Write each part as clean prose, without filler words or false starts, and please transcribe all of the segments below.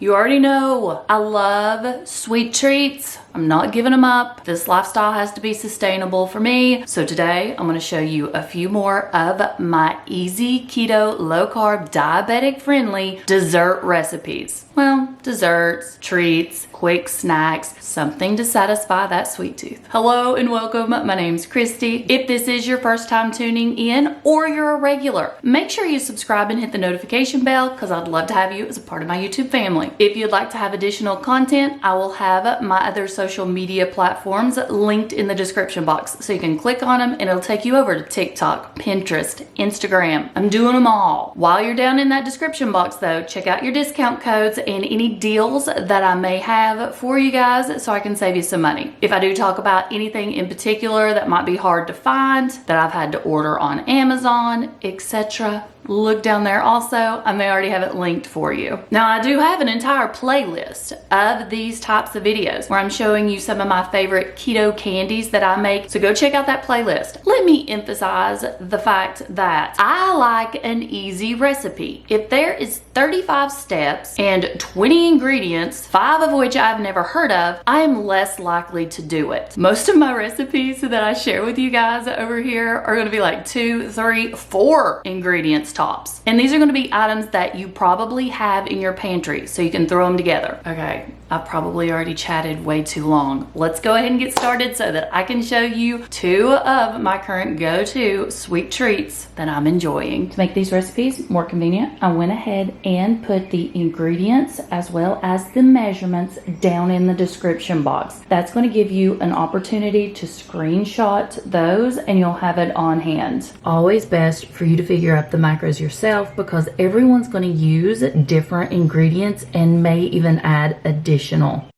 You already know I love sweet treats. I'm not giving them up. This lifestyle has to be sustainable for me. So today I'm gonna show you a few more of my easy keto, low carb, diabetic friendly dessert recipes. Well, desserts, treats, quick snacks, something to satisfy that sweet tooth. Hello and welcome. My name's Kristi. If this is your first time tuning in or you're a regular, make sure you subscribe and hit the notification bell because I'd love to have you as a part of my YouTube family. If you'd like to have additional content, I will have my other social media platforms linked in the description box. So you can click on them and it'll take you over to TikTok, Pinterest, Instagram. I'm doing them all. While you're down in that description box though, check out your discount codes and any deals that I may have for you guys so I can save you some money. If I do talk about anything in particular that might be hard to find, that I've had to order on Amazon, etc., look down there also. I may already have it linked for you. Now I do have an entire playlist of these types of videos where I'm showing you some of my favorite keto candies that I make. So go check out that playlist. Let me emphasize the fact that I like an easy recipe. If there is 35 steps and 20 ingredients, 5 of which I've never heard of, I am less likely to do it. Most of my recipes that I share with you guys over here are gonna be like 2, 3, 4 ingredients tops. And these are going to be items that you probably have in your pantry so you can throw them together. Okay, I've probably already chatted way too long. Let's go ahead and get started so that I can show you 2 of my current go-to sweet treats that I'm enjoying. To make these recipes more convenient, I went ahead and put the ingredients as well as the measurements down in the description box. That's going to give you an opportunity to screenshot those and you'll have it on hand. Always best for you to figure out the macros yourself because everyone's going to use different ingredients and may even add additional.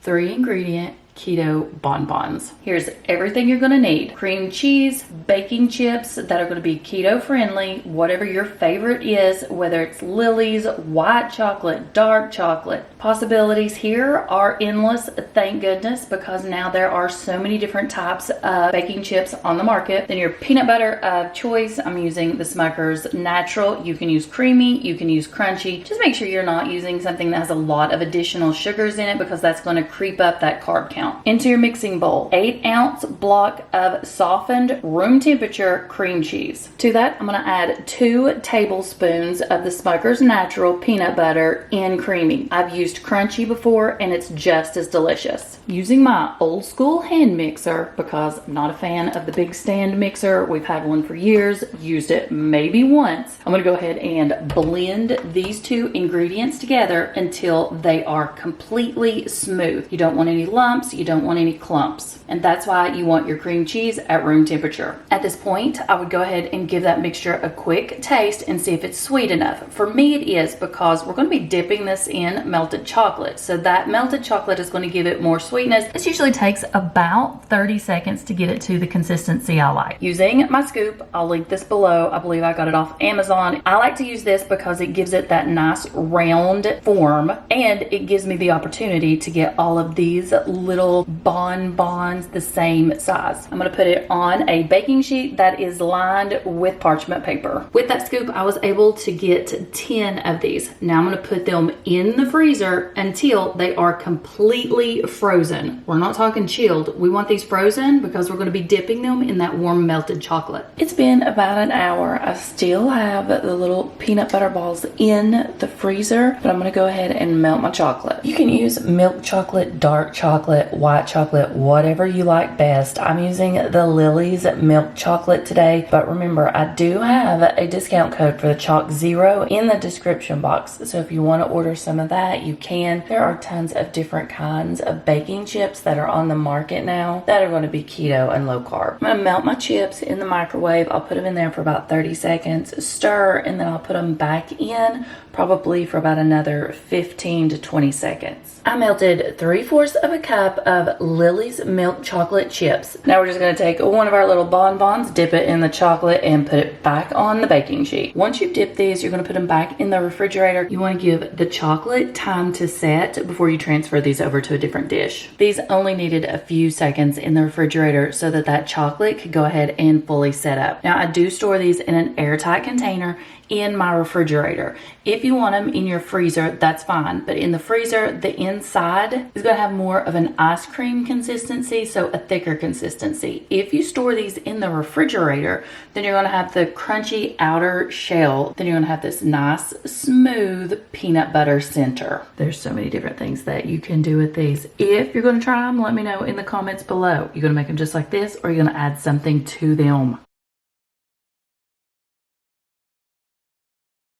3 ingredient Keto Bon Bons. Here's everything you're gonna need. Cream cheese, baking chips that are gonna be keto friendly, whatever your favorite is, whether it's Lily's, white chocolate, dark chocolate. Possibilities here are endless, thank goodness, because now there are so many different types of baking chips on the market. Then your peanut butter of choice, I'm using the Smucker's Natural. You can use creamy, you can use crunchy. Just make sure you're not using something that has a lot of additional sugars in it because that's gonna creep up that carb count. Into your mixing bowl, 8-ounce block of softened room temperature cream cheese. To that, I'm gonna add 2 tablespoons of the Smucker's Natural peanut butter in creamy. I've used crunchy before and it's just as delicious. Using my old school hand mixer because I'm not a fan of the big stand mixer. We've had one for years, used it maybe once. I'm gonna go ahead and blend these 2 ingredients together until they are completely smooth. You don't want any lumps, you don't want any clumps. And that's why you want your cream cheese at room temperature. At this point, I would go ahead and give that mixture a quick taste and see if it's sweet enough. For me, it is because we're going to be dipping this in melted chocolate. So that melted chocolate is going to give it more sweetness. This usually takes about 30 seconds to get it to the consistency I like. Using my scoop, I'll link this below. I believe I got it off Amazon. I like to use this because it gives it that nice round form and it gives me the opportunity to get all of these little bonbons the same size. I'm going to put it on a baking sheet that is lined with parchment paper. With that scoop, I was able to get 10 of these. Now I'm going to put them in the freezer until they are completely frozen. We're not talking chilled. We want these frozen because we're going to be dipping them in that warm melted chocolate. It's been about an hour. I still have the little peanut butter balls in the freezer, but I'm going to go ahead and melt my chocolate. You can use milk chocolate, dark chocolate, white chocolate, whatever you like best. I'm using the Lily's milk chocolate today, but remember I do have a discount code for the ChocZero in the description box. So if you want to order some of that, you can. There are tons of different kinds of baking chips that are on the market now that are going to be keto and low carb. I'm going to melt my chips in the microwave. I'll put them in there for about 30 seconds, stir, and then I'll put them back in probably for about another 15 to 20 seconds. I melted 3/4 of a cup of Lily's milk chocolate chips. Now we're just going to take one of our little bonbons, dip it in the chocolate, and put it back on the baking sheet. Once you dip these, you're going to put them back in the refrigerator. You want to give the chocolate time to set before you transfer these over to a different dish. These only needed a few seconds in the refrigerator so that that chocolate could go ahead and fully set up. Now I do store these in an airtight container. in my refrigerator. If you want them in your freezer, that's fine. But in the freezer, the inside is gonna have more of an ice cream consistency, so a thicker consistency. If you store these in the refrigerator, then you're gonna have the crunchy outer shell. Then you're gonna have this nice, smooth peanut butter center. There's so many different things that you can do with these. If you're gonna try them, let me know in the comments below. You're gonna make them just like this, or you're gonna add something to them.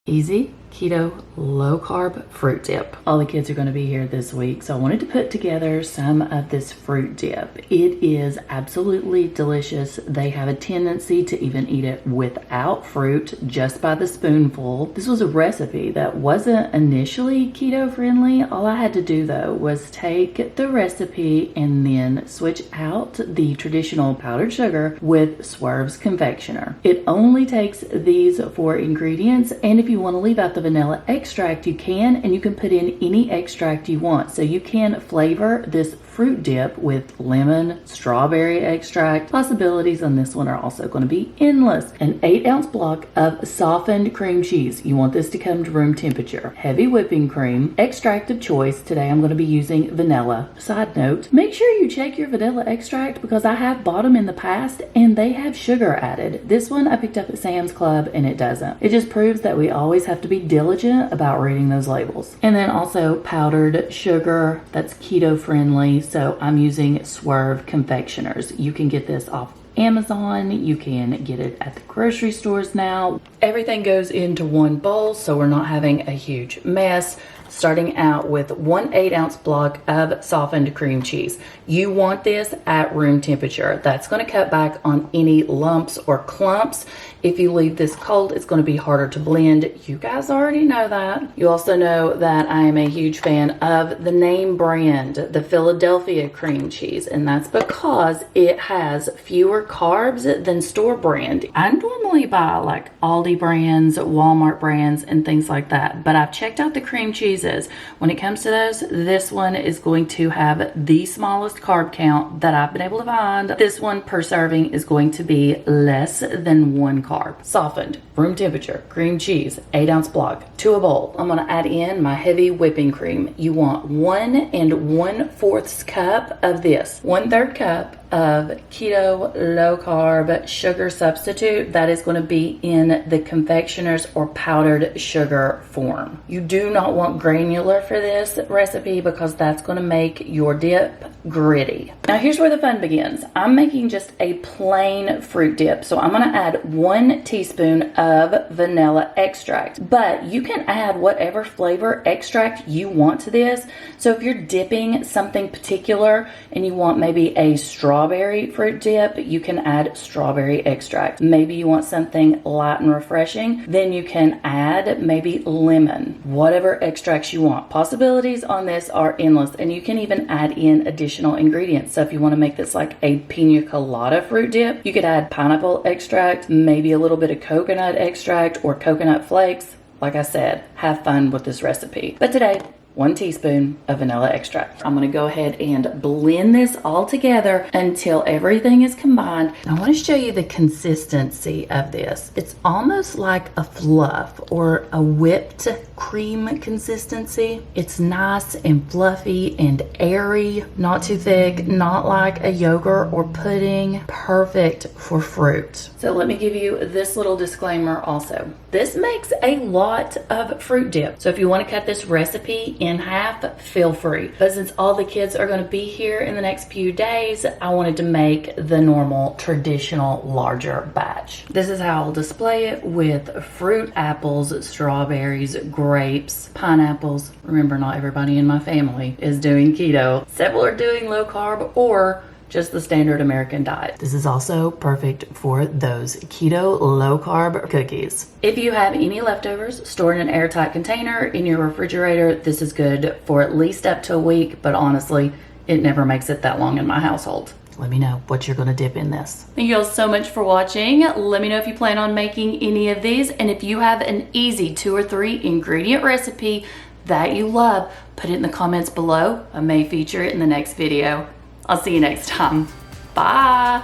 Easy keto low carb fruit dip. All the kids are going to be here this week, so I wanted to put together some of this fruit dip. It is absolutely delicious. They have a tendency to even eat it without fruit, just by the spoonful. This was a recipe that wasn't initially keto friendly. All I had to do though was take the recipe and then switch out the traditional powdered sugar with Swerve's confectioner. It only takes these 4 ingredients, and if you want to leave out the vanilla extract, you can, and you can put in any extract you want. So you can flavor this fruit dip with lemon, strawberry extract. Possibilities on this one are also going to be endless. An 8-ounce block of softened cream cheese. You want this to come to room temperature. Heavy whipping cream. Extract of choice. Today I'm going to be using vanilla. Side note, make sure you check your vanilla extract because I have bought them in the past and they have sugar added. This one I picked up at Sam's Club and it doesn't. It just proves that we always have to be diligent about reading those labels. And then also powdered sugar that's keto friendly. So I'm using Swerve confectioners. You can get this off Amazon. You can get it at the grocery stores now. Everything goes into one bowl, so we're not having a huge mess. Starting out with 1 8-ounce block of softened cream cheese. You want this at room temperature. That's going to cut back on any lumps or clumps. If you leave this cold, it's going to be harder to blend. You guys already know that. You also know that I am a huge fan of the name brand, the Philadelphia cream cheese, and that's because it has fewer carbs than store brand. I normally buy like Aldi brands, Walmart brands, and things like that, but I've checked out the cream cheeses. When it comes to those, this one is going to have the smallest carb count that I've been able to find. This one per serving is going to be less than 1 carb. Softened, room temperature, cream cheese, 8-ounce block to a bowl. I'm going to add in my heavy whipping cream. You want 1 1/4 cup of this. 1/3 cup of keto low carb sugar substitute that is going to be in the confectioners or powdered sugar form. You do not want granular for this recipe because that's going to make your dip gritty. Now here's where the fun begins. I'm making just a plain fruit dip, so I'm going to add 1 teaspoon of vanilla extract, but you can add whatever flavor extract you want to this. So if you're dipping something particular and you want maybe a strawberry fruit dip, you can add strawberry extract. Maybe you want something light and refreshing, then you can add maybe lemon. Whatever extracts you want. Possibilities on this are endless, and you can even add in additional ingredients. So if you want to make this like a pina colada fruit dip, you could add pineapple extract, maybe a little bit of coconut extract or coconut flakes. Like I said, have fun with this recipe. But today, 1 teaspoon of vanilla extract. I'm gonna go ahead and blend this all together until everything is combined. I wanna show you the consistency of this. It's almost like a fluff or a whipped cream consistency. It's nice and fluffy and airy, not too thick, not like a yogurt or pudding. Perfect for fruit. So let me give you this little disclaimer also. This makes a lot of fruit dip. So if you wanna cut this recipe in half, feel free. But since all the kids are going to be here in the next few days, I wanted to make the normal, traditional, larger batch. This is how I'll display it with fruit, apples, strawberries, grapes, pineapples. Remember, not everybody in my family is doing keto. Several are doing low carb or just the standard American diet. This is also perfect for those keto low carb cookies. If you have any leftovers, store in an airtight container in your refrigerator. This is good for at least up to a week, but honestly, it never makes it that long in my household. Let me know what you're gonna dip in this. Thank you all so much for watching. Let me know if you plan on making any of these, and if you have an easy 2 or 3 ingredient recipe that you love, put it in the comments below. I may feature it in the next video. I'll see you next time. Bye.